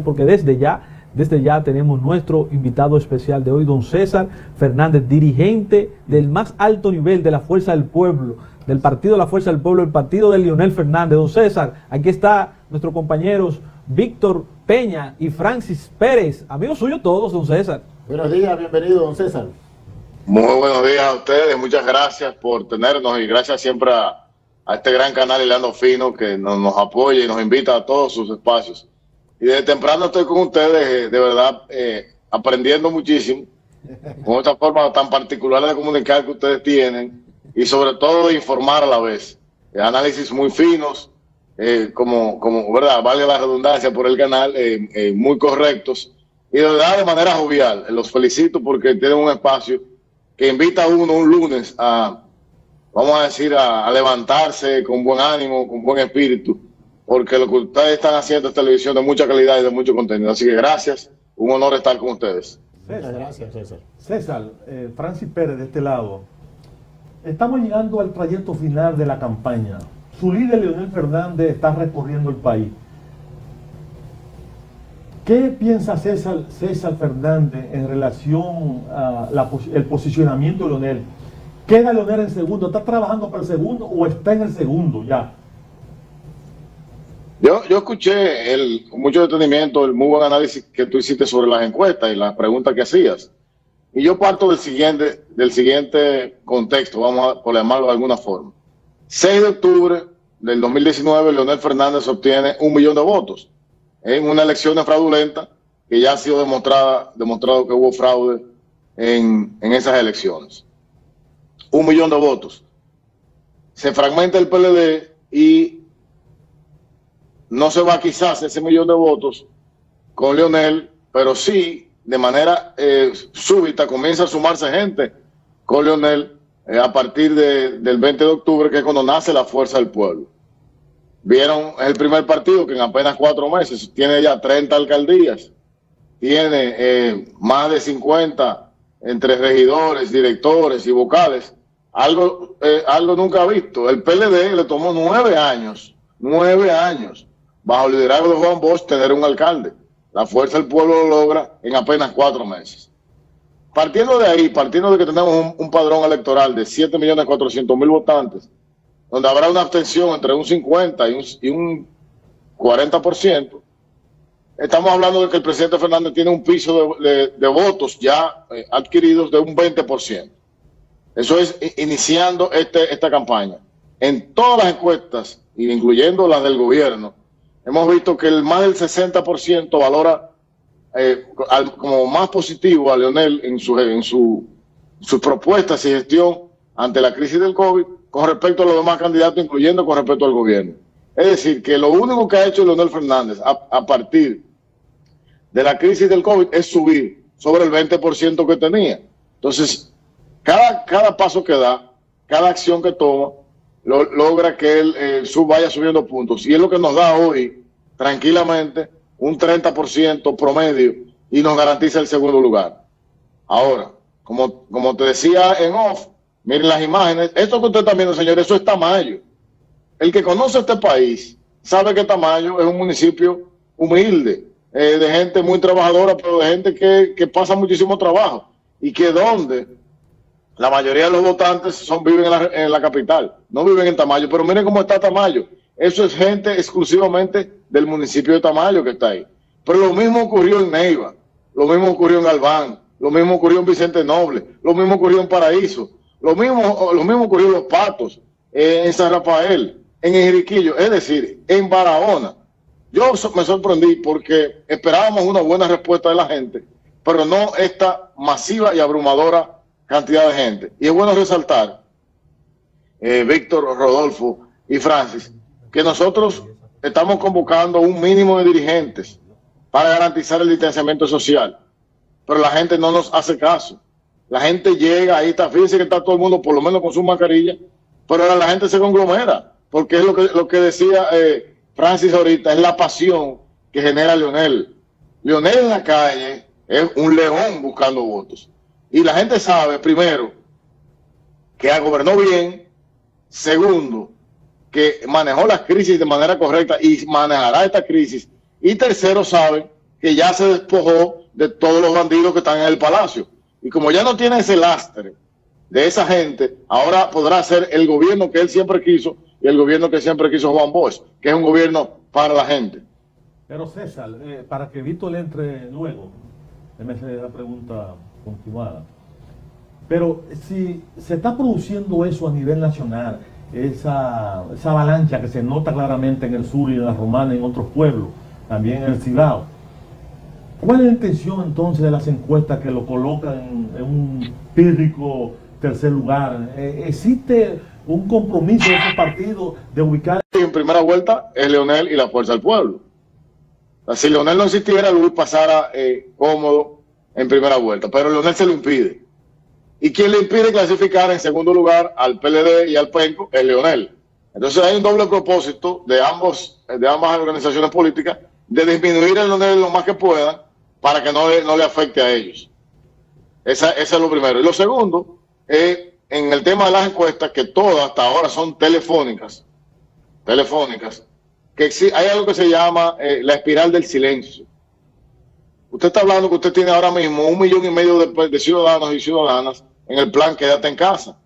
porque desde ya tenemos nuestro invitado especial de hoy, don César Fernández, dirigente del más alto nivel de la Fuerza del Pueblo, del partido de la Fuerza del Pueblo, el partido de Leonel Fernández. Don César, aquí está nuestros compañeros Víctor Peña y Francis Pérez, amigos suyos todos, don César. Buenos días, bienvenido, don César. Muy buenos días a ustedes, muchas gracias por tenernos y gracias siempre a este gran canal Hilando Fino que nos apoya y nos invita a todos sus espacios. Y desde temprano estoy con ustedes, de verdad, aprendiendo muchísimo con esta forma tan particular de comunicar que ustedes tienen y sobre todo de informar a la vez. Análisis muy finos, como verdad, vale la redundancia por el canal, muy correctos y de verdad de manera jovial. Los felicito porque tienen un espacio que invita a uno un lunes vamos a decir, a levantarse con buen ánimo, con buen espíritu, porque lo que ustedes están haciendo es televisión de mucha calidad y de mucho contenido. Así que gracias, un honor estar con ustedes. Muchas gracias, César. César, Francis Pérez de este lado. Estamos llegando al trayecto final de la campaña. Su líder, Leonel Fernández, está recorriendo el país. ¿Qué piensa César Fernández en relación a el posicionamiento de Leonel? ¿Queda Leonel en segundo? ¿Está trabajando para el segundo o está en el segundo ya? Yo escuché con mucho detenimiento el muy buen análisis que tú hiciste sobre las encuestas y las preguntas que hacías. Y yo parto del siguiente contexto, vamos a llamarlo de alguna forma. 6 de octubre del 2019, Leonel Fernández obtiene 1 millón de votos en una elección fraudulenta que ya ha sido demostrado que hubo fraude en esas elecciones. 1 millón de votos. Se fragmenta el PLD y no se va quizás ese 1 millón de votos con Leonel, pero sí de manera súbita comienza a sumarse gente con Leonel a partir del 20 de octubre, que es cuando nace la Fuerza del Pueblo. Vieron, es el primer partido que en apenas 4 meses tiene ya 30 alcaldías, tiene más de 50 entre regidores, directores y vocales, algo nunca visto. El PLD le tomó 9 años, bajo el liderazgo de Juan Bosch, tener un alcalde. La Fuerza del Pueblo lo logra en apenas 4 meses. Partiendo de ahí, partiendo de que tenemos un padrón electoral de 7.400.000 votantes, donde habrá una abstención entre un 50 y un 40%, estamos hablando de que el presidente Fernández tiene un piso de votos ya adquiridos de un 20%. Eso es iniciando esta campaña. En todas las encuestas, incluyendo las del gobierno, hemos visto que más del 60% valora como más positivo a Leonel en sus propuestas y gestión ante la crisis del COVID con respecto a los demás candidatos, incluyendo con respecto al gobierno. Es decir, que lo único que ha hecho Leonel Fernández a partir de la crisis del COVID es subir sobre el 20% que tenía. Entonces, cada paso que da, cada acción que toma, logra que él vaya subiendo puntos. Y es lo que nos da hoy, tranquilamente, un 30% promedio y nos garantiza el segundo lugar. Ahora, como te decía en off, miren las imágenes. Esto que usted está viendo, señores, eso es Tamayo. El que conoce este país sabe que Tamayo es un municipio humilde, de gente muy trabajadora, pero de gente que pasa muchísimo trabajo y que donde la mayoría de los votantes viven en la capital, no viven en Tamayo. Pero miren cómo está Tamayo. Eso es gente exclusivamente del municipio de Tamayo que está ahí. Pero lo mismo ocurrió en Neiva, lo mismo ocurrió en Galván, lo mismo ocurrió en Vicente Noble, lo mismo ocurrió en Paraíso, lo mismo ocurrió en Los Patos, en San Rafael, en Enriquillo, es decir, en Barahona. Yo me sorprendí porque esperábamos una buena respuesta de la gente, pero no esta masiva y abrumadora cantidad de gente. Y es bueno resaltar, Víctor, Rodolfo y Francis, que nosotros estamos convocando un mínimo de dirigentes para garantizar el distanciamiento social, pero la gente no nos hace caso. La gente llega, ahí está, fíjense que está todo el mundo por lo menos con su mascarilla, pero ahora la gente se conglomera, porque es lo que decía Francis ahorita, es la pasión que genera Leonel. Leonel en la calle es un león buscando votos. Y la gente sabe, primero, que gobernó bien, segundo, que manejó la crisis de manera correcta y manejará esta crisis, y tercero, saben que ya se despojó de todos los bandidos que están en el palacio. Y como ya no tiene ese lastre de esa gente, ahora podrá ser el gobierno que él siempre quiso y el gobierno que siempre quiso Juan Bosch, que es un gobierno para la gente. Pero César, para que Víctor entre luego, déjeme hacer la pregunta continuada. Pero si se está produciendo eso a nivel nacional, esa avalancha que se nota claramente en el sur y en la Romana y en otros pueblos, también en el Cibao, ¿cuál es la intención entonces de las encuestas que lo colocan en un pírrico tercer lugar? ¿Existe un compromiso de esos partidos de ubicar? En primera vuelta es Leonel y la Fuerza del Pueblo. Si Leonel no existiera, Luis pasara cómodo en primera vuelta, pero Leonel se lo impide. ¿Y quién le impide clasificar en segundo lugar al PLD y al PENCO? Es Leonel. Entonces hay un doble propósito de ambas organizaciones políticas de disminuir el Leonel lo más que puedan para que no le afecte a ellos. Esa es lo primero. Y lo segundo es en el tema de las encuestas, que todas hasta ahora son telefónicas, que hay algo que se llama la espiral del silencio. Usted está hablando que usted tiene ahora mismo 1,5 millones de ciudadanos y ciudadanas en el plan Quédate en Casa.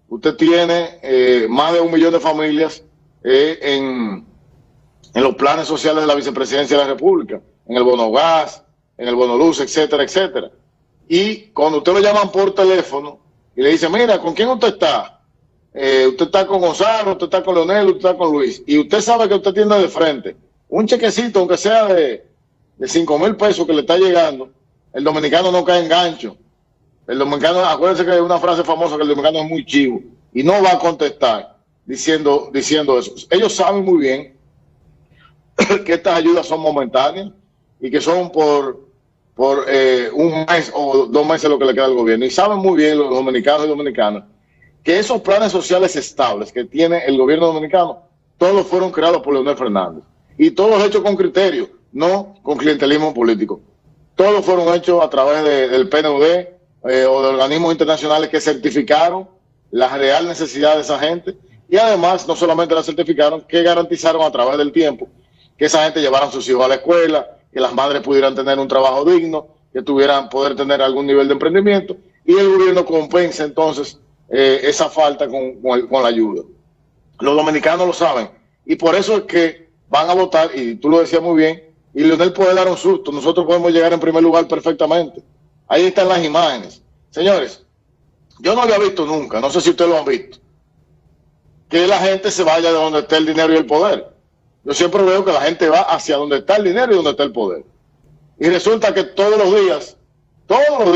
Usted tiene más de 1 millón de familias en los planes sociales de la Vicepresidencia de la República, en el bono gas, en el bono luz, etcétera, etcétera. Y cuando usted lo llaman por teléfono y le dice, mira, ¿con quién usted está? Usted está con Gonzalo, usted está con Leonel, usted está con Luis. Y usted sabe que usted tiene de frente un chequecito, aunque sea de 5,000 pesos que le está llegando. El dominicano no cae en gancho. El dominicano, acuérdense que hay una frase famosa que el dominicano es muy chivo y no va a contestar diciendo eso. Ellos saben muy bien que estas ayudas son momentáneas y que son por un mes o 2 meses lo que le queda al gobierno. Y saben muy bien los dominicanos y dominicanas que esos planes sociales estables que tiene el gobierno dominicano, todos fueron creados por Leonel Fernández. Y todos hechos con criterio, no con clientelismo político. Todos fueron hechos a través del PNUD o de organismos internacionales que certificaron la real necesidad de esa gente. Y además, no solamente la certificaron, que garantizaron a través del tiempo que esa gente llevara a sus hijos a la escuela, que las madres pudieran tener un trabajo digno, que poder tener algún nivel de emprendimiento, y el gobierno compensa entonces esa falta con la ayuda. Los dominicanos lo saben, y por eso es que van a votar, y tú lo decías muy bien, y Leonel puede dar un susto, nosotros podemos llegar en primer lugar perfectamente. Ahí están las imágenes. Señores, yo no había visto nunca, no sé si ustedes lo han visto, que la gente se vaya de donde está el dinero y el poder. Yo siempre veo que la gente va hacia donde está el dinero y donde está el poder. Y resulta que todos los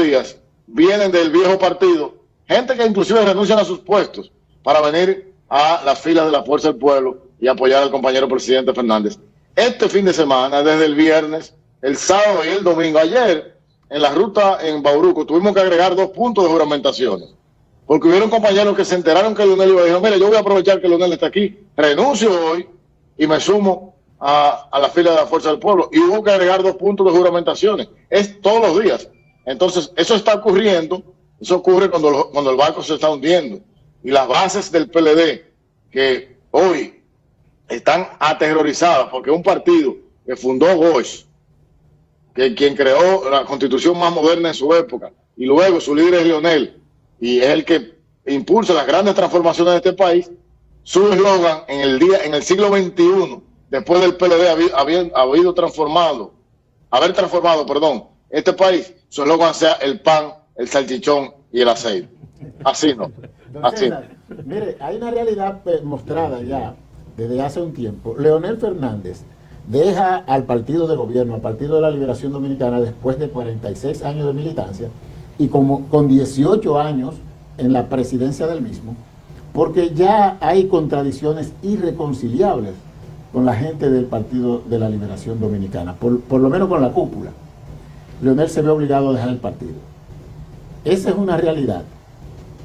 días, vienen del viejo partido, gente que inclusive renuncian a sus puestos para venir a las filas de la Fuerza del Pueblo y apoyar al compañero presidente Fernández. Este fin de semana, desde el viernes, el sábado y el domingo, ayer, en la ruta en Bauruco, tuvimos que agregar 2 puntos de juramentaciones. Porque hubieron compañeros que se enteraron que Leonel iba a decir, mira, yo voy a aprovechar que Leonel está aquí, renuncio hoy y me sumo a la fila de la Fuerza del Pueblo. Y hubo que agregar 2 puntos de juramentaciones. Es todos los días. Entonces, eso está ocurriendo. Eso ocurre cuando el barco se está hundiendo. Y las bases del PLD, que hoy están aterrorizadas, porque un partido que fundó Bosch, que quien creó la constitución más moderna en su época, y luego su líder es Leonel, y es el que impulsa las grandes transformaciones de este país, su eslogan en el siglo XXI, después del PLD haber transformado este país, su eslogan sea el pan, el salchichón y el aceite. Así no. Así. César, mire, hay una realidad mostrada ya desde hace un tiempo. Leonel Fernández deja al partido de gobierno, al Partido de la Liberación Dominicana, después de 46 años de militancia y con 18 años en la presidencia del mismo, porque ya hay contradicciones irreconciliables con la gente del Partido de la Liberación Dominicana, por lo menos con la cúpula. Leonel se ve obligado a dejar el partido. Esa es una realidad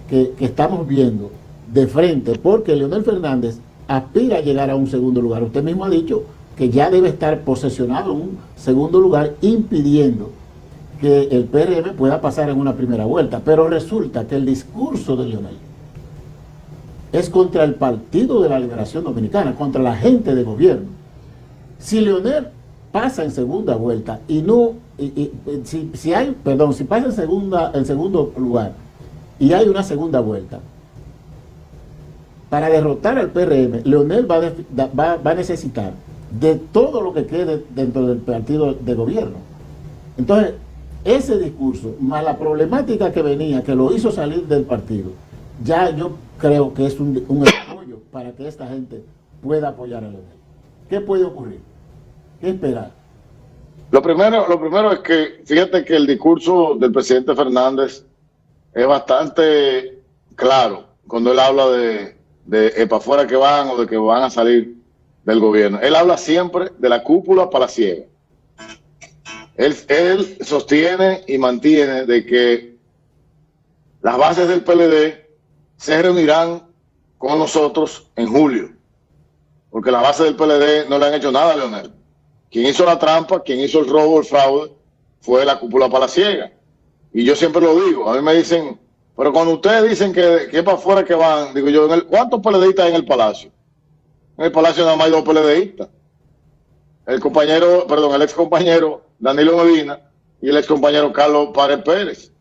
que estamos viendo de frente, porque Leonel Fernández aspira a llegar a un segundo lugar. Usted mismo ha dicho que ya debe estar posesionado en un segundo lugar, impidiendo que el PRM pueda pasar en una primera vuelta. Pero resulta que el discurso de Leonel es contra el Partido de la Liberación Dominicana, contra la gente de gobierno. Si Leonel pasa en segunda vuelta y no, si pasa en segundo lugar y hay una segunda vuelta, para derrotar al PRM, Leonel va a necesitar de todo lo que quede dentro del partido de gobierno. Entonces, ese discurso, más la problemática que venía, que lo hizo salir del partido, ya yo creo que es un apoyo para que esta gente pueda apoyar a Leonel. ¿Qué puede ocurrir? ¿Qué esperar? Lo primero es que, fíjate que el discurso del presidente Fernández es bastante claro cuando él habla de para afuera que van o de que van a salir del gobierno. Él habla siempre de la cúpula palaciega. Él sostiene y mantiene de que las bases del PLD se reunirán con nosotros en julio, porque las bases del PLD no le han hecho nada a Leonel. Quien hizo la trampa, quien hizo el robo, el fraude, fue la cúpula palaciega. Y yo siempre lo digo, a mí me dicen, pero cuando ustedes dicen que para afuera que van, digo yo, ¿cuántos PLDistas hay en el Palacio? En el Palacio nada más hay 2 PLDistas. El ex compañero Danilo Medina y el ex compañero Carlos Párez Pérez.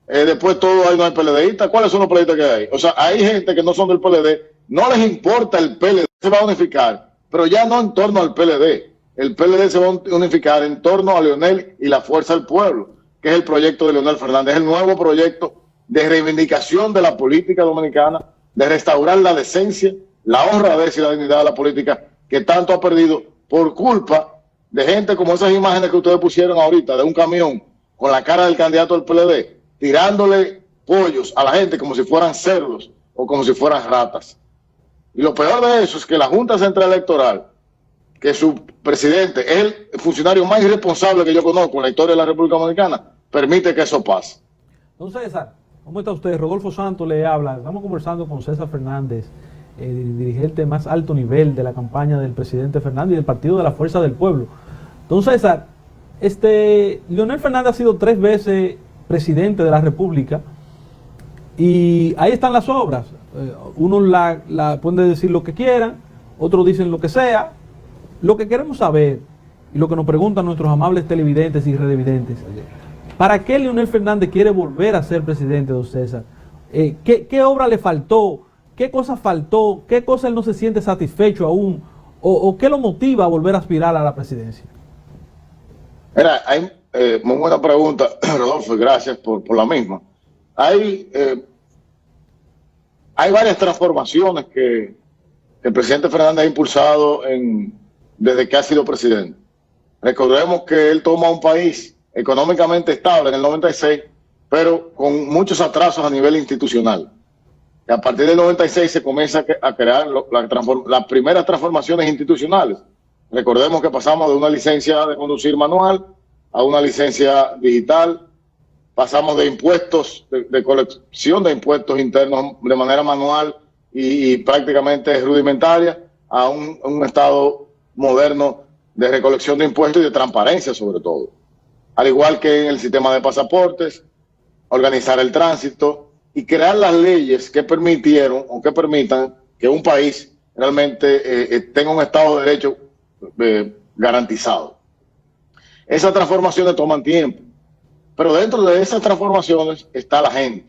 Después todo ahí no hay PLDistas. ¿Cuáles son los PLDistas que hay? O sea, hay gente que no son del PLD, no les importa el PLD, se va a unificar, pero ya no en torno al PLD. El PLD se va a unificar en torno a Leonel y la Fuerza del Pueblo, que es el proyecto de Leonel Fernández, es el nuevo proyecto de reivindicación de la política dominicana, de restaurar la decencia, la honradez y la dignidad de la política que tanto ha perdido por culpa de gente como esas imágenes que ustedes pusieron ahorita, de un camión con la cara del candidato del PLD, tirándole pollos a la gente como si fueran cerdos o como si fueran ratas. Y lo peor de eso es que la Junta Central Electoral, que su presidente es el funcionario más irresponsable que yo conozco en la historia de la República Dominicana, permite que eso pase. Don César, ¿cómo está usted? Rodolfo Santos le habla. Estamos conversando con César Fernández, dirigente más alto nivel de la campaña del presidente Fernández y del Partido de la Fuerza del Pueblo. Don César, Leonel Fernández ha sido 3 veces presidente de la República y ahí están las obras. Unos pueden decir lo que quieran, otros dicen lo que sea. Lo que queremos saber y lo que nos preguntan nuestros amables televidentes y redevidentes, ¿para qué Leonel Fernández quiere volver a ser presidente, don César? ¿Qué obra le faltó? ¿Qué cosa faltó? ¿Qué cosa él no se siente satisfecho aún? ¿O qué lo motiva a volver a aspirar a la presidencia? Mira, hay muy buena pregunta, Rodolfo, y gracias por la misma. Hay varias transformaciones que el presidente Fernández ha impulsado desde que ha sido presidente. Recordemos que él toma un país económicamente estable en el 96, pero con muchos atrasos a nivel institucional. Y a partir del 96 se comienza a crear las primeras transformaciones institucionales. Recordemos que pasamos de una licencia de conducir manual a una licencia digital, pasamos de impuestos, de colección de impuestos internos de manera manual y prácticamente rudimentaria, a un estado moderno de recolección de impuestos y de transparencia sobre todo. Al igual que en el sistema de pasaportes, organizar el tránsito y crear las leyes que permitieron o que permitan que un país realmente tenga un Estado de Derecho garantizado. Esas transformaciones toman tiempo, pero dentro de esas transformaciones está la gente.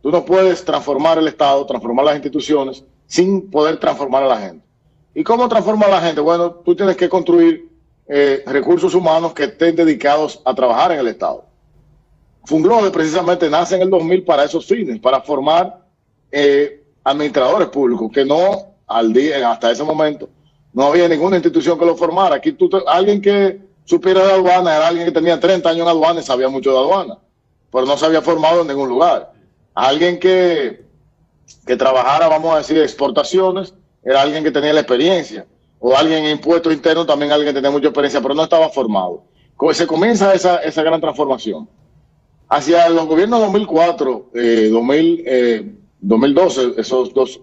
Tú no puedes transformar el Estado, transformar las instituciones, sin poder transformar a la gente. ¿Y cómo transformar a la gente? Bueno, tú tienes que construir recursos humanos que estén dedicados a trabajar en el Estado. Funglode precisamente nace en el 2000 para esos fines, para formar administradores públicos, que no hasta ese momento no había ninguna institución que lo formara. Aquí alguien que supiera de aduana era alguien que tenía 30 años en aduana y sabía mucho de aduana, pero no se había formado en ningún lugar. Alguien que trabajara, vamos a decir, exportaciones, era alguien que tenía la experiencia, o alguien en impuestos internos, también alguien que tenía mucha experiencia, pero no estaba formado. Se comienza esa gran transformación. Hacia los gobiernos 2004, 2012, esos 2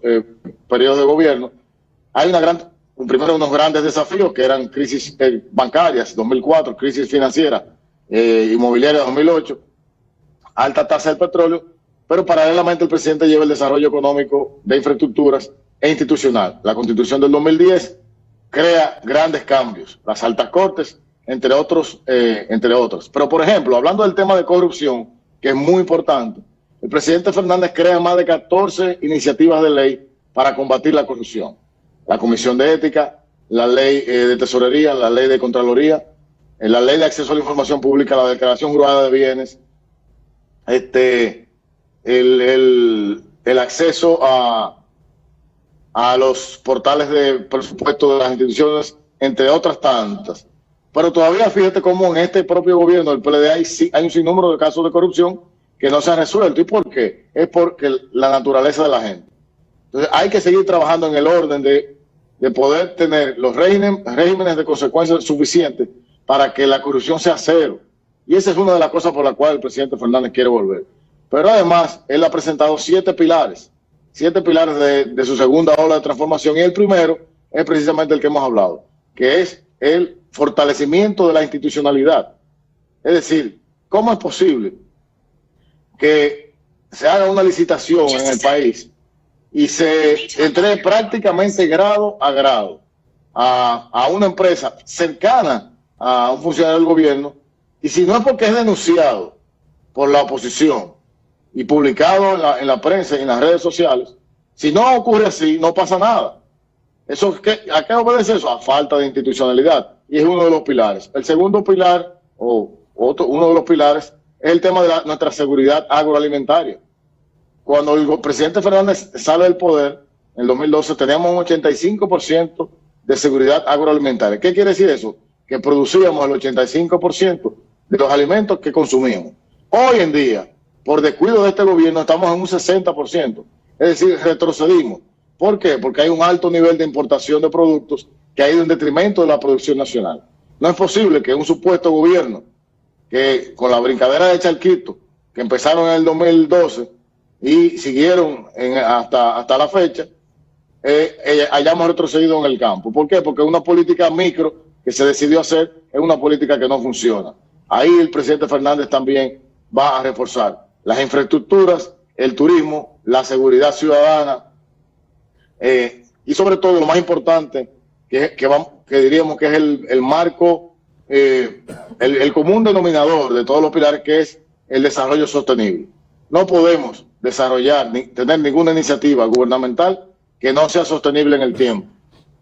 periodos de gobierno, hay primero unos grandes desafíos que eran crisis bancarias, 2004, crisis financiera, inmobiliaria 2008, alta tasa del petróleo, pero paralelamente el presidente lleva el desarrollo económico de infraestructuras e institucional. La Constitución del 2010 crea grandes cambios, las altas cortes, entre otros. Pero, por ejemplo, hablando del tema de corrupción, que es muy importante, el presidente Fernández crea más de 14 iniciativas de ley para combatir la corrupción. La Comisión de Ética, la Ley de Tesorería, la Ley de Contraloría, la Ley de Acceso a la Información Pública, la Declaración Jurada de Bienes, el acceso a los portales de presupuesto de las instituciones, entre otras tantas. Pero todavía fíjate cómo en este propio gobierno del PLD hay un sinnúmero de casos de corrupción que no se han resuelto. ¿Y por qué? Es porque la naturaleza de la gente. Entonces hay que seguir trabajando en el orden de poder tener los regímenes de consecuencias suficientes para que la corrupción sea cero. Y esa es una de las cosas por las cuales el presidente Fernández quiere volver. Pero además, él ha presentado 7 pilares de su segunda ola de transformación, y el primero es precisamente el que hemos hablado, que es el fortalecimiento de la institucionalidad. Es decir, ¿cómo es posible que se haga una licitación en el país y se entregue prácticamente grado a grado a una empresa cercana a un funcionario del gobierno, y si no es porque es denunciado por la oposición y publicado en la prensa y en las redes sociales, si no ocurre así, no pasa nada? ¿A qué obedece eso? A falta de institucionalidad, y es uno de los pilares. El segundo pilar, uno de los pilares, es el tema de nuestra seguridad agroalimentaria. Cuando el presidente Fernández sale del poder, en el 2012, teníamos un 85% de seguridad agroalimentaria. ¿Qué quiere decir eso? Que producíamos el 85% de los alimentos que consumíamos. Hoy en día, por descuido de este gobierno, estamos en un 60%. Es decir, retrocedimos. ¿Por qué? Porque hay un alto nivel de importación de productos que ha ido en detrimento de la producción nacional. No es posible que un supuesto gobierno, que con la brincadera de Charquito, que empezaron en el 2012 y siguieron hasta la fecha, hayamos retrocedido en el campo. ¿Por qué? Porque una política micro que se decidió hacer es una política que no funciona. Ahí el presidente Fernández también va a reforzar las infraestructuras, el turismo, la seguridad ciudadana, y sobre todo lo más importante, que diríamos que es el marco, el común denominador de todos los pilares, que es el desarrollo sostenible. No podemos desarrollar ni tener ninguna iniciativa gubernamental que no sea sostenible en el tiempo.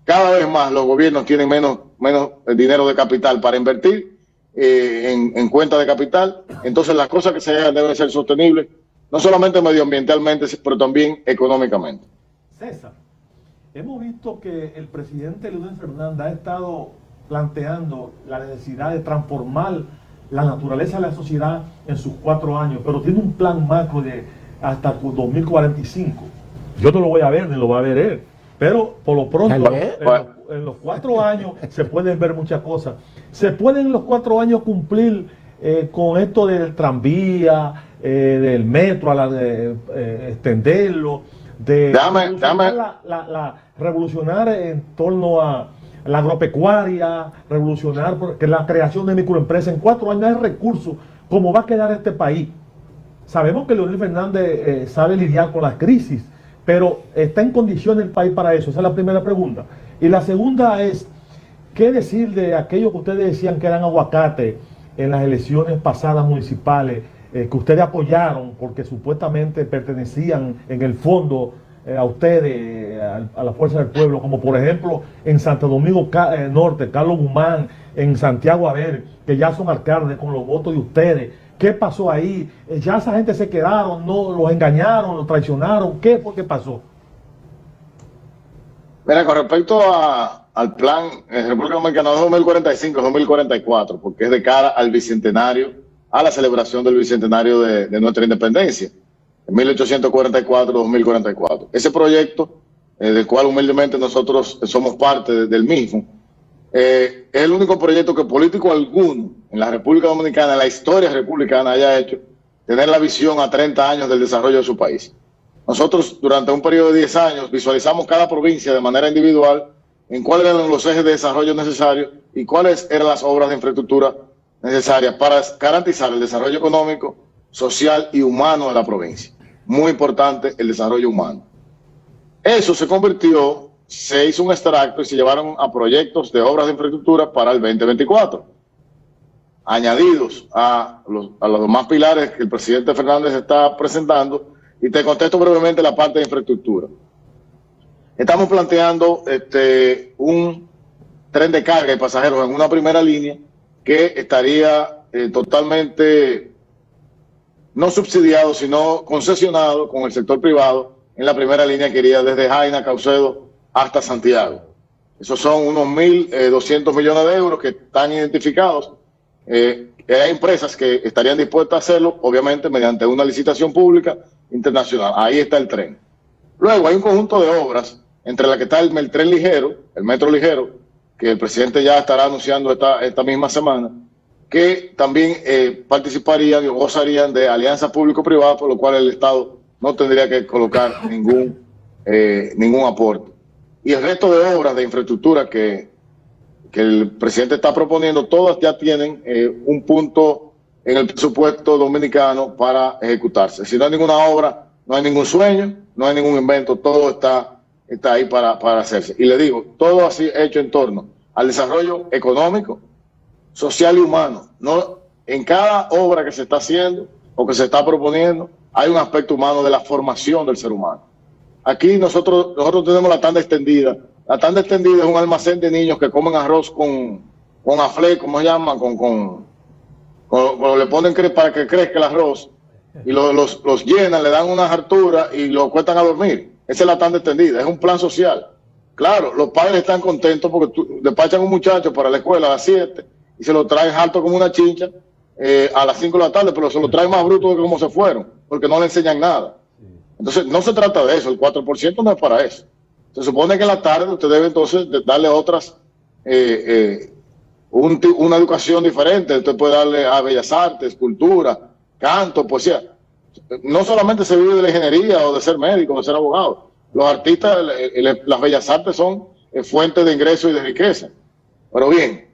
Cada vez más los gobiernos tienen menos dinero de capital para invertir en cuenta de capital. Entonces las cosas que se hagan deben ser sostenibles, no solamente medioambientalmente, pero también económicamente. César, hemos visto que el presidente Leonel Fernández ha estado planteando la necesidad de transformar la naturaleza de la sociedad en sus 4 años, pero tiene un plan macro de hasta 2045. Yo no lo voy a ver, ni lo va a ver él, pero por lo pronto en los 4 años se pueden ver muchas cosas. Se pueden en los 4 años cumplir con esto del tranvía, del metro, extenderlo, de revolucionar en torno a la agropecuaria, revolucionar porque la creación de microempresas. En 4 años hay recursos. ¿Cómo va a quedar este país? Sabemos que Leonel Fernández sabe lidiar con las crisis, pero ¿está en condiciones el país para eso? Esa es la primera pregunta. Y la segunda es, ¿qué decir de aquellos que ustedes decían que eran aguacate en las elecciones pasadas municipales, que ustedes apoyaron porque supuestamente pertenecían en el fondo a ustedes, a la Fuerza del Pueblo, como por ejemplo en Santo Domingo Norte, Carlos Guzmán, en Santiago Abel, que ya son alcaldes con los votos de ustedes? ¿Qué pasó ahí? ¿Ya esa gente se quedaron? ¿No? ¿Los engañaron? ¿Los traicionaron? ¿Qué fue que pasó? Mira, con respecto al plan República Dominicana 2045-2044, porque es de cara al bicentenario, a la celebración del bicentenario de nuestra independencia, en 1844-2044. Ese proyecto, del cual humildemente nosotros somos parte del mismo, es el único proyecto que político alguno en la República Dominicana, en la historia republicana, haya hecho tener la visión a 30 años del desarrollo de su país. Nosotros, durante un periodo de 10 años, visualizamos cada provincia de manera individual en cuáles eran los ejes de desarrollo necesarios y cuáles eran las obras de infraestructura necesarias para garantizar el desarrollo económico, social y humano de la provincia. Muy importante el desarrollo humano. Eso se convirtió se hizo un extracto y se llevaron a proyectos de obras de infraestructura para el 2024, añadidos a los demás pilares que el presidente Fernández está presentando, y te contesto brevemente la parte de infraestructura. Estamos planteando un tren de carga y pasajeros en una primera línea que estaría totalmente no subsidiado, sino concesionado con el sector privado en la primera línea que iría desde Jaina, Caucedo hasta Santiago. Esos son unos 1.200 millones de euros que están identificados. Hay empresas que estarían dispuestas a hacerlo, obviamente mediante una licitación pública internacional. Ahí está el tren. Luego hay un conjunto de obras, entre las que está el tren ligero, el metro ligero, que el presidente ya estará anunciando esta misma semana, que también participarían y gozarían de alianzas público-privadas, por lo cual el Estado no tendría que colocar ningún aporte. Y el resto de obras de infraestructura que el presidente está proponiendo, todas ya tienen un punto en el presupuesto dominicano para ejecutarse. Si no hay ninguna obra, no hay ningún sueño, no hay ningún invento, todo está ahí para hacerse. Y le digo, todo así hecho en torno al desarrollo económico, social y humano. No, en cada obra que se está haciendo o que se está proponiendo, hay un aspecto humano de la formación del ser humano. Aquí nosotros tenemos la tanda extendida. La tanda extendida es un almacén de niños que comen arroz con aflé, ¿cómo se llama? Le ponen para que crezca el arroz y los llenan, le dan una hartura y lo cuestan a dormir. Esa es la tanda extendida, es un plan social. Claro, los padres están contentos porque despachan un muchacho para la escuela a las 7 y se lo traen alto como una chincha a las 5 de la tarde, pero se lo traen más bruto de cómo se fueron, porque no le enseñan nada. Entonces, no se trata de eso, el 4% no es para eso. Se supone que en la tarde usted debe entonces darle otras, una educación diferente. Usted puede darle a bellas artes, cultura, canto, poesía. No solamente se vive de la ingeniería o de ser médico o de ser abogado. Los artistas, las bellas artes son fuente de ingreso y de riqueza. Pero bien,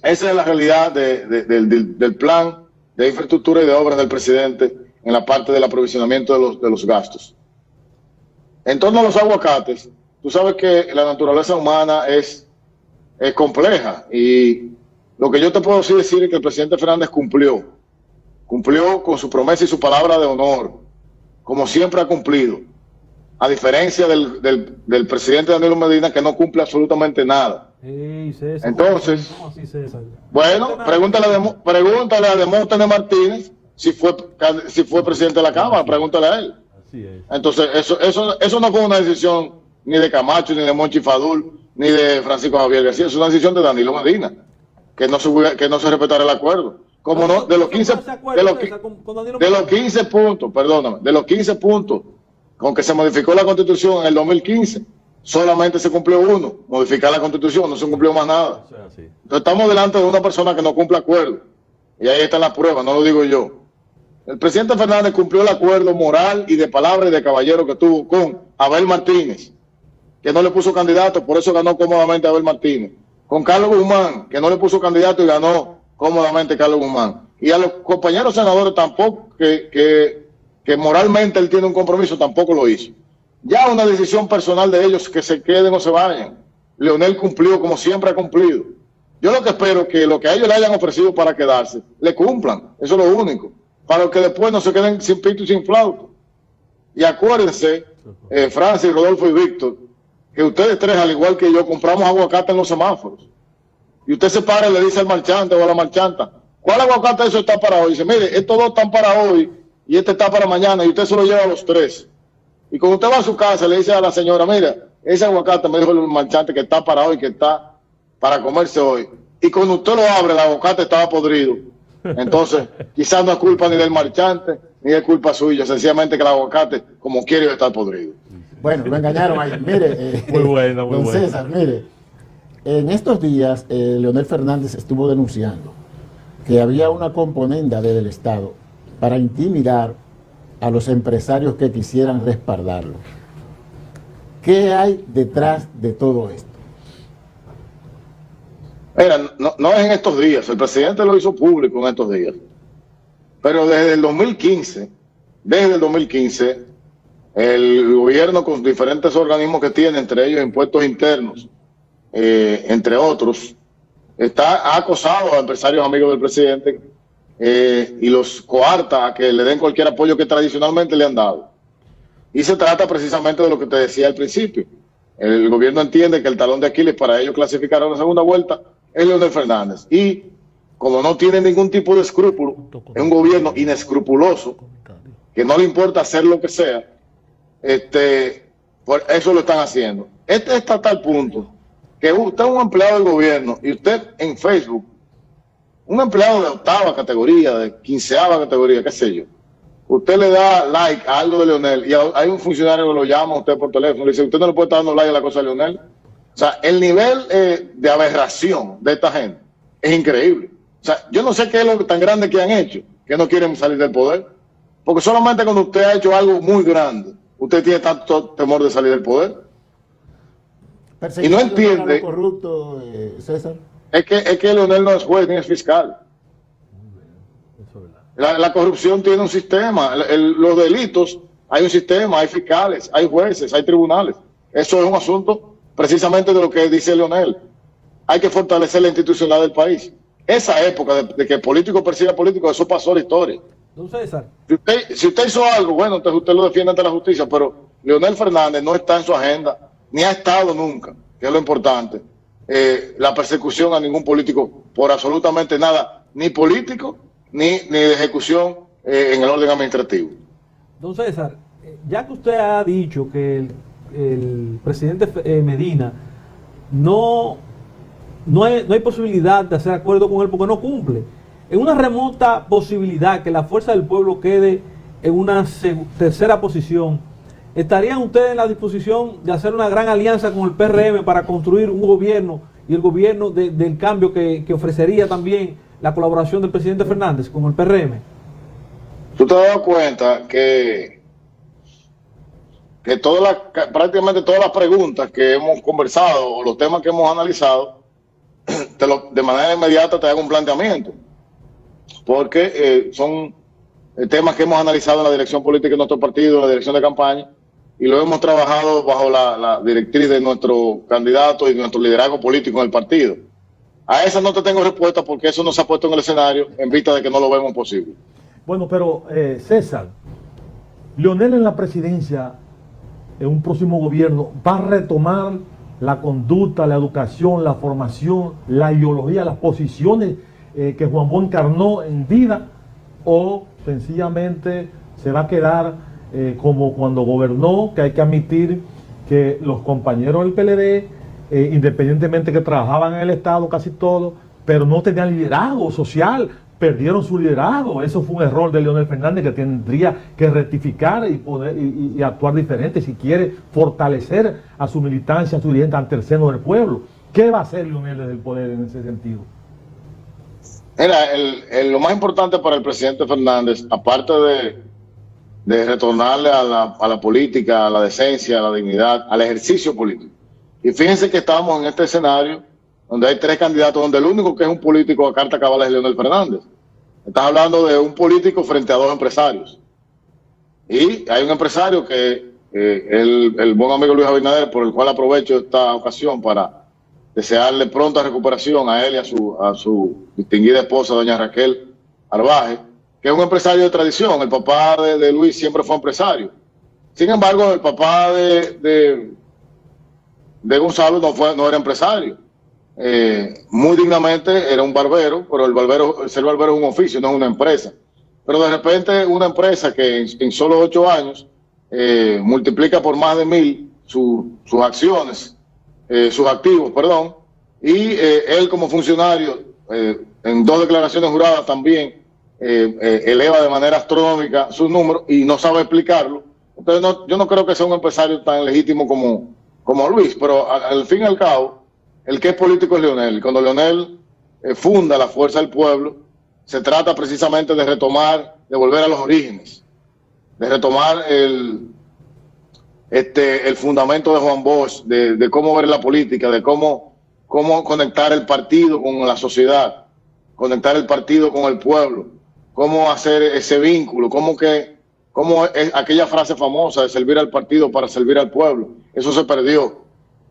esa es la realidad del plan de infraestructura y de obras del presidente en la parte del aprovisionamiento de los gastos. En torno a los aguacates, tú sabes que la naturaleza humana es compleja, y lo que yo te puedo decir es que el presidente Fernández cumplió con su promesa y su palabra de honor, como siempre ha cumplido, a diferencia del presidente Danilo Medina, que no cumple absolutamente nada. Hey, César, entonces, ¿cómo así, César? bueno, pregúntale a Demóstenes Martínez si fue presidente de la Cámara, pregúntale a él. Así es. Entonces, eso no fue una decisión ni de Camacho, ni de Monchi Fadul, ni de Francisco Javier García, es una decisión de Danilo Medina, que no se respetara el acuerdo. Como no, de los 15 puntos, perdóname, de los 15 puntos con que se modificó la Constitución en el 2015, solamente se cumplió uno, modificar la Constitución, no se cumplió más nada. Entonces estamos delante de una persona que no cumple acuerdo, y ahí están las pruebas, no lo digo yo. El presidente Fernández cumplió el acuerdo moral y de palabra y de caballero que tuvo con Abel Martínez, que no le puso candidato, por eso ganó cómodamente Abel Martínez. Con Carlos Guzmán, que no le puso candidato y ganó cómodamente Carlos Guzmán. Y a los compañeros senadores tampoco, que moralmente él tiene un compromiso, tampoco lo hizo. Ya una decisión personal de ellos, que se queden o se vayan. Leonel cumplió como siempre ha cumplido. Yo lo que espero es que lo que a ellos le hayan ofrecido para quedarse, le cumplan. Eso es lo único. Para que después no se queden sin pito y sin flauta. Y acuérdense, Francis, Rodolfo y Víctor, que ustedes tres, al igual que yo, compramos aguacate en los semáforos. Y usted se para y le dice al marchante o a la marchanta, ¿cuál aguacate eso está para hoy? Dice, mire, estos dos están para hoy y este está para mañana, y usted se lo lleva a los tres. Y cuando usted va a su casa, le dice a la señora, mira, ese aguacate me dijo el marchante que está para hoy, que está para comerse hoy. Y cuando usted lo abre, el aguacate estaba podrido. Entonces, quizás no es culpa ni del marchante, ni es culpa suya, sencillamente que el aguacate, como quiere, va a estar podrido. Bueno, lo engañaron ahí. Mire, muy bueno, muy don bueno. César, mire, en estos días Leonel Fernández estuvo denunciando que había una componenda del Estado para intimidar a los empresarios que quisieran respaldarlo. ¿Qué hay detrás de todo esto? Mira, no es en estos días, el presidente lo hizo público en estos días, pero desde el 2015, El gobierno, con diferentes organismos que tiene, entre ellos impuestos internos, entre otros, ha acosado a empresarios amigos del presidente y los coarta a que le den cualquier apoyo que tradicionalmente le han dado. Y se trata precisamente de lo que te decía al principio. El gobierno entiende que el talón de Aquiles para ellos clasificar a una segunda vuelta es Leonel Fernández. Y como no tiene ningún tipo de escrúpulo, es un gobierno inescrupuloso, que no le importa hacer lo que sea, por eso lo están haciendo. Está a tal punto que usted es un empleado del gobierno y usted en Facebook, un empleado de 8ª categoría, de 15ª categoría, qué sé yo, usted le da like a algo de Leonel y hay un funcionario que lo llama a usted por teléfono y le dice, usted no le puede estar dando like a la cosa de Leonel. O sea, el nivel de aberración de esta gente es increíble. O sea, yo no sé qué es lo tan grande que han hecho, que no quieren salir del poder. Porque solamente cuando usted ha hecho algo muy grande, usted tiene tanto temor de salir del poder. Y no entiende. Corrupto, César. Es que Leonel no es juez ni es fiscal. La corrupción tiene un sistema. Los delitos, hay un sistema, hay fiscales, hay jueces, hay tribunales. Eso es un asunto precisamente de lo que dice Leonel. Hay que fortalecer la institucionalidad del país. Esa época de que político persiga político, eso pasó a la historia. Don César. Si usted hizo algo, bueno, entonces usted lo defiende ante la justicia, pero Leonel Fernández no está en su agenda, ni ha estado nunca, que es lo importante, la persecución a ningún político por absolutamente nada, ni político, ni de ejecución en el orden administrativo. Don César, ya que usted ha dicho que el presidente Medina no hay posibilidad de hacer acuerdo con él porque no cumple, en una remota posibilidad que la Fuerza del Pueblo quede en una tercera posición, ¿estarían ustedes en la disposición de hacer una gran alianza con el PRM para construir un gobierno y el gobierno del cambio que ofrecería también la colaboración del presidente Fernández con el PRM? ¿Tú te has dado cuenta que prácticamente todas las preguntas que hemos conversado o los temas que hemos analizado, de manera inmediata te hago un planteamiento? Porque son temas que hemos analizado en la dirección política de nuestro partido, en la dirección de campaña, y lo hemos trabajado bajo la directriz de nuestro candidato y de nuestro liderazgo político en el partido. A esa no te tengo respuesta porque eso no se ha puesto en el escenario en vista de que no lo vemos posible. Bueno, pero César, Leonel en la presidencia, en un próximo gobierno, va a retomar la conducta, la educación, la formación, la ideología, las posiciones que Juan Bosch encarnó en vida, o sencillamente se va a quedar como cuando gobernó, que hay que admitir que los compañeros del PLD, independientemente que trabajaban en el Estado casi todos, pero no tenían liderazgo social, perdieron su liderazgo. Eso fue un error de Leonel Fernández que tendría que rectificar y actuar diferente si quiere fortalecer a su militancia, a su dirigente ante el seno del pueblo. ¿Qué va a hacer Leonel desde el poder en ese sentido? Mira, lo más importante para el presidente Fernández, aparte de retornarle a la política, a la decencia, a la dignidad, al ejercicio político. Y fíjense que estamos en este escenario donde hay 3 candidatos, donde el único que es un político a carta cabal es Leonel Fernández. Estás hablando de un político frente a 2 empresarios. Y hay un empresario que el buen amigo Luis Abinader, por el cual aprovecho esta ocasión para desearle pronta recuperación a él y a su distinguida esposa, doña Raquel Arbaje, que es un empresario de tradición. El papá de Luis siempre fue empresario. Sin embargo, el papá de Gonzalo no era empresario. Muy dignamente era un barbero, pero ser barbero es un oficio, no es una empresa. Pero de repente una empresa que en solo 8 años multiplica por más de 1000 sus acciones, sus activos, perdón, y él como funcionario, en 2 declaraciones juradas también, eleva de manera astronómica sus números y no sabe explicarlo. Entonces yo no creo que sea un empresario tan legítimo como Luis, pero al fin y al cabo, el que es político es Leonel. Cuando Leonel funda la Fuerza del Pueblo, se trata precisamente de retomar, de volver a los orígenes, de retomar el fundamento de Juan Bosch, de cómo ver la política, de cómo conectar el partido con la sociedad, conectar el partido con el pueblo, cómo hacer ese vínculo, cómo como es aquella frase famosa de servir al partido para servir al pueblo. Eso se perdió.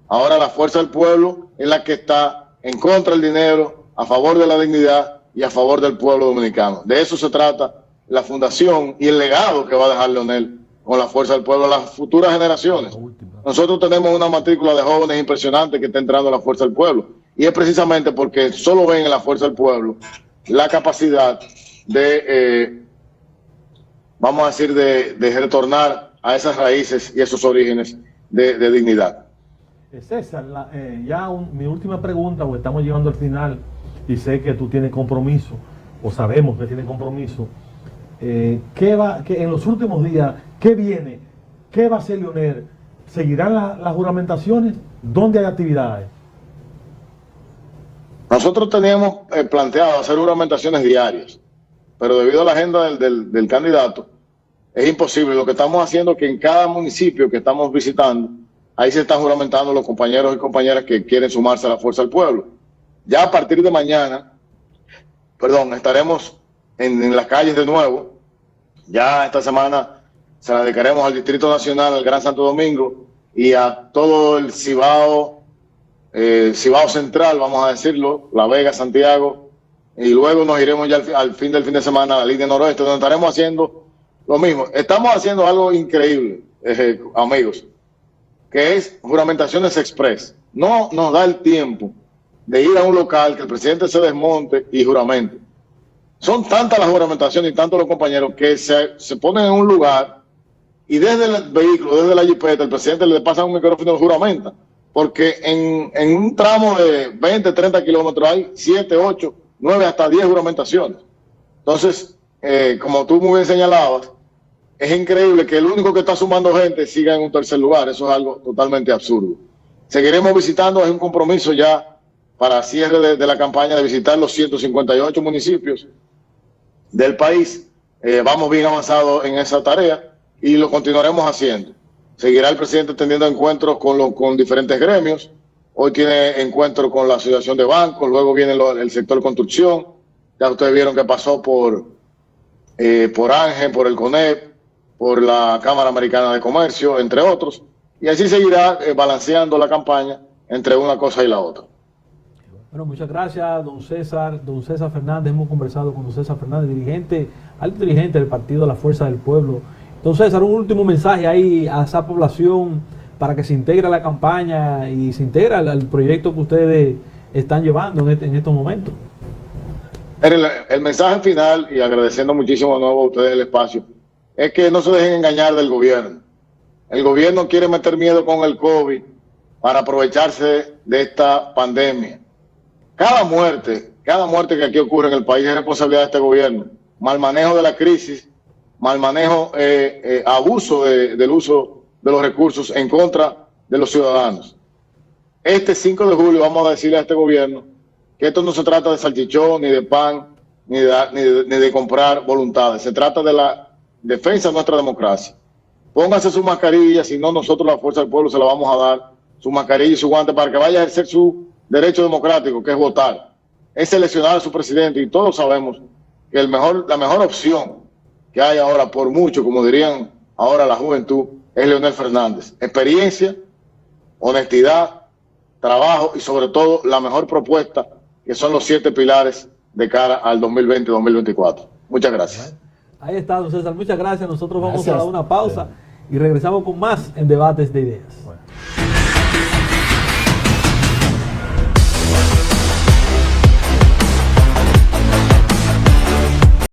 Ahora la fuerza del pueblo es la que está en contra del dinero, a favor de la dignidad y a favor del pueblo dominicano. De eso se trata la fundación y el legado que va a dejar Leonel con la fuerza del pueblo a las futuras generaciones. Nosotros tenemos una matrícula de jóvenes impresionante que está entrando a la fuerza del pueblo. Y es precisamente porque solo ven en la fuerza del pueblo la capacidad de, vamos a decir, de retornar a esas raíces y esos orígenes de dignidad. César, mi última pregunta, porque estamos llegando al final y sé que tú tienes compromiso, o sabemos que tienes compromiso. ¿Qué en los últimos días, qué viene? ¿Qué va a hacer Leonel? ¿Seguirán las juramentaciones? ¿Dónde hay actividades? Nosotros teníamos planteado hacer juramentaciones diarias, pero debido a la agenda del candidato, es imposible. Lo que estamos haciendo es que en cada municipio que estamos visitando, ahí se están juramentando los compañeros y compañeras que quieren sumarse a la fuerza del pueblo. Ya a partir de mañana, estaremos en las calles de nuevo. Ya esta semana se la dedicaremos al Distrito Nacional, al Gran Santo Domingo y a todo el Cibao Central, vamos a decirlo, La Vega, Santiago, y luego nos iremos ya al fin del fin de semana a la línea noroeste, donde estaremos haciendo lo mismo. Estamos haciendo algo increíble, amigos, que es juramentaciones express. No nos da el tiempo de ir a un local, que el presidente se desmonte y juramente. Son tantas las juramentaciones y tantos los compañeros que se ponen en un lugar y desde el vehículo, desde la jipeta, el presidente le pasa un micrófono y lo juramenta. Porque en un tramo de 20, 30 kilómetros hay 7, 8, 9, hasta 10 juramentaciones. Entonces, como tú muy bien señalabas, es increíble que el único que está sumando gente siga en un tercer lugar. Eso es algo totalmente absurdo. Seguiremos visitando, es un compromiso ya para cierre de la campaña de visitar los 158 municipios del país. Vamos bien avanzados en esa tarea y lo continuaremos haciendo. Seguirá el presidente teniendo encuentros con diferentes gremios. Hoy tiene encuentro con la Asociación de Bancos, luego viene el sector construcción. Ya ustedes vieron que pasó por ANGE, por el CONEP, por la Cámara Americana de Comercio, entre otros. Y así seguirá balanceando la campaña entre una cosa y la otra. Bueno, muchas gracias, don César Fernández. Hemos conversado con don César Fernández, alto dirigente del Partido La Fuerza del Pueblo. Don César, un último mensaje ahí a esa población para que se integre a la campaña y se integre al proyecto que ustedes están llevando en estos momentos. El mensaje final, y agradeciendo muchísimo de nuevo a ustedes el espacio, es que no se dejen engañar del gobierno. El gobierno quiere meter miedo con el COVID para aprovecharse de esta pandemia. Cada muerte que aquí ocurre en el país es responsabilidad de este gobierno. Mal manejo de la crisis, mal manejo, abuso del uso de los recursos en contra de los ciudadanos. Este 5 de julio vamos a decirle a este gobierno que esto no se trata de salchichón, ni de pan, ni de comprar voluntades. Se trata de la defensa de nuestra democracia. Pónganse su mascarilla, si no nosotros la Fuerza del Pueblo se la vamos a dar, su mascarilla y su guante para que vaya a ejercer su derecho democrático, que es votar. Es seleccionar a su presidente y todos sabemos que la mejor opción que hay ahora, por mucho, como dirían ahora la juventud, es Leonel Fernández. Experiencia, honestidad, trabajo y sobre todo la mejor propuesta, que son los 7 pilares de cara al 2020-2024. Muchas gracias. Ahí está, don César. Muchas gracias. Nosotros vamos a dar una pausa y regresamos con más en Debates de Ideas.